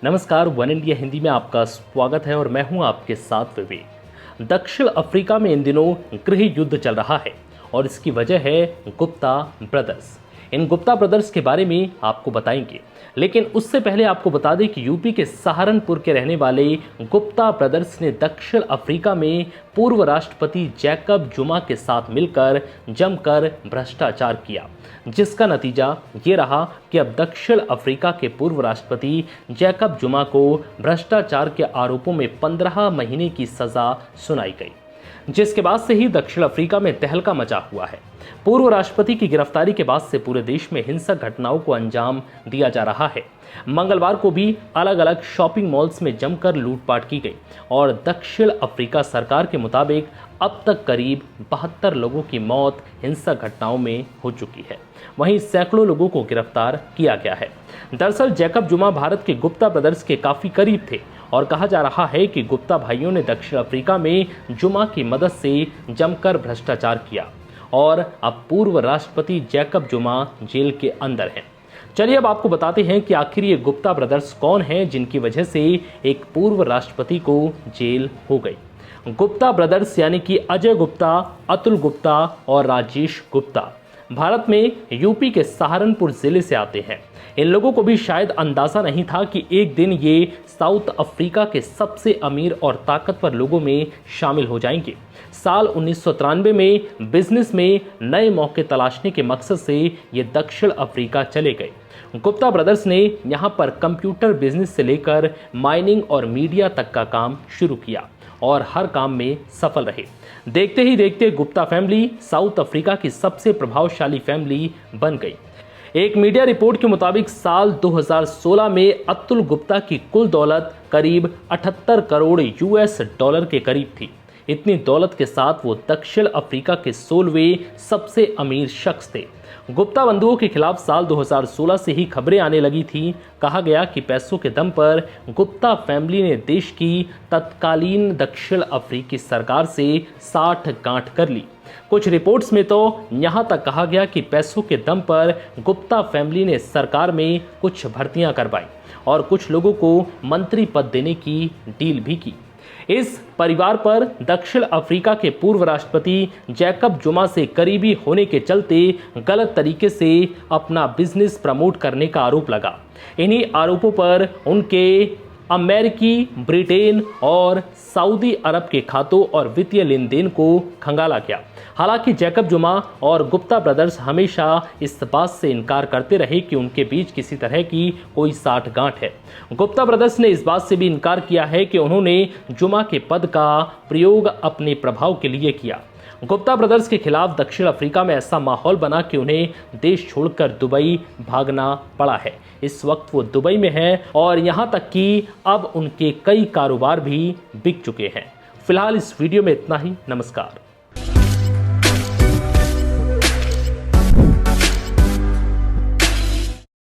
नमस्कार, one India Hindi में आपका स्वागत है और मैं हूं आपके साथ विवेक। दक्षिण अफ्रीका में इन दिनों गृह युद्ध चल रहा है और इसकी वजह है गुप्ता ब्रदर्स। इन गुप्ता ब्रदर्स के बारे में आपको बताएंगे, लेकिन उससे पहले आपको बता दें कि यूपी के सहारनपुर के रहने वाले गुप्ता ब्रदर्स ने दक्षिण अफ्रीका में पूर्व राष्ट्रपति जैकब जुमा के साथ मिलकर जमकर भ्रष्टाचार किया, जिसका नतीजा ये रहा कि अब दक्षिण अफ्रीका के पूर्व राष्ट्रपति जैकब जुमा को भ्रष्टाचार के आरोपों में 15 महीने की सजा सुनाई गई, जिसके बाद से ही दक्षिण अफ्रीका में तहलका मचा हुआ है। पूर्व राष्ट्रपति की गिरफ्तारी के बाद से पूरे देश में हिंसक घटनाओं को अंजाम दिया जा रहा है। मंगलवार को भी अलग अलग शॉपिंग मॉल्स में जमकर लूटपाट की गई और दक्षिण अफ्रीका सरकार के मुताबिक अब तक करीब 72 लोगों की मौत हिंसक घटनाओं में हो चुकी है। वहीं सैकड़ों लोगों को गिरफ्तार किया गया है। दरअसल जैकब जुमा भारत के गुप्ता ब्रदर्स के काफी करीब थे और कहा जा रहा है कि गुप्ता भाइयों ने दक्षिण अफ्रीका में जुमा की मदद से जमकर भ्रष्टाचार किया और अब पूर्व राष्ट्रपति जैकब जुमा जेल के अंदर हैं। चलिए अब आपको बताते हैं कि आखिर ये गुप्ता ब्रदर्स कौन हैं जिनकी वजह से एक पूर्व राष्ट्रपति को जेल हो गई। गुप्ता ब्रदर्स यानी कि अजय गुप्ता, अतुल गुप्ता और राजेश गुप्ता भारत में यूपी के सहारनपुर जिले से आते हैं। इन लोगों को भी शायद अंदाजा नहीं था कि एक दिन ये साउथ अफ्रीका के सबसे अमीर और ताकतवर लोगों में शामिल हो जाएंगे। साल 1993 में बिजनेस में नए मौके तलाशने के मकसद से ये दक्षिण अफ्रीका चले गए। गुप्ता ब्रदर्स ने यहाँ पर कंप्यूटर बिजनेस से लेकर माइनिंग और मीडिया तक का काम शुरू किया और हर काम में सफल रहे। देखते ही देखते गुप्ता फैमिली साउथ अफ्रीका की सबसे प्रभावशाली फैमिली बन गई। एक मीडिया रिपोर्ट के मुताबिक साल 2016 में अतुल गुप्ता की कुल दौलत करीब 78 करोड़ यूएस डॉलर के करीब थी। इतनी दौलत के साथ वो दक्षिण अफ्रीका के 16वें सबसे अमीर शख्स थे। गुप्ता बंधुओं के खिलाफ साल 2016 से ही खबरें आने लगी थी। कहा गया कि पैसों के दम पर गुप्ता फैमिली ने देश की तत्कालीन दक्षिण अफ्रीकी सरकार से 60 गांठ कर ली। कुछ रिपोर्ट्स में तो यहां तक कहा गया कि पैसों के दम पर गुप्ता फैमिली ने सरकार में कुछ भर्तियां करवाई और कुछ लोगों को मंत्री पद देने की डील भी की। इस परिवार पर दक्षिण अफ्रीका के पूर्व राष्ट्रपति जैकब जुमा से करीबी होने के चलते गलत तरीके से अपना बिजनेस प्रमोट करने का आरोप लगा। इन्हीं आरोपों पर उनके अमेरिकी, ब्रिटेन और सऊदी अरब के खातों और वित्तीय लेन देन को खंगाला गया। हालांकि जैकब जुमा और गुप्ता ब्रदर्स हमेशा इस बात से इनकार करते रहे कि उनके बीच किसी तरह की कोई साठगांठ है। गुप्ता ब्रदर्स ने इस बात से भी इनकार किया है कि उन्होंने जुमा के पद का प्रयोग अपने प्रभाव के लिए किया। गुप्ता ब्रदर्स के खिलाफ दक्षिण अफ्रीका में ऐसा माहौल बना कि उन्हें देश छोड़कर दुबई भागना पड़ा है। इस वक्त वो दुबई में हैं और यहां तक कि अब उनके कई कारोबार भी बिक चुके हैं। फिलहाल इस वीडियो में इतना ही। नमस्कार।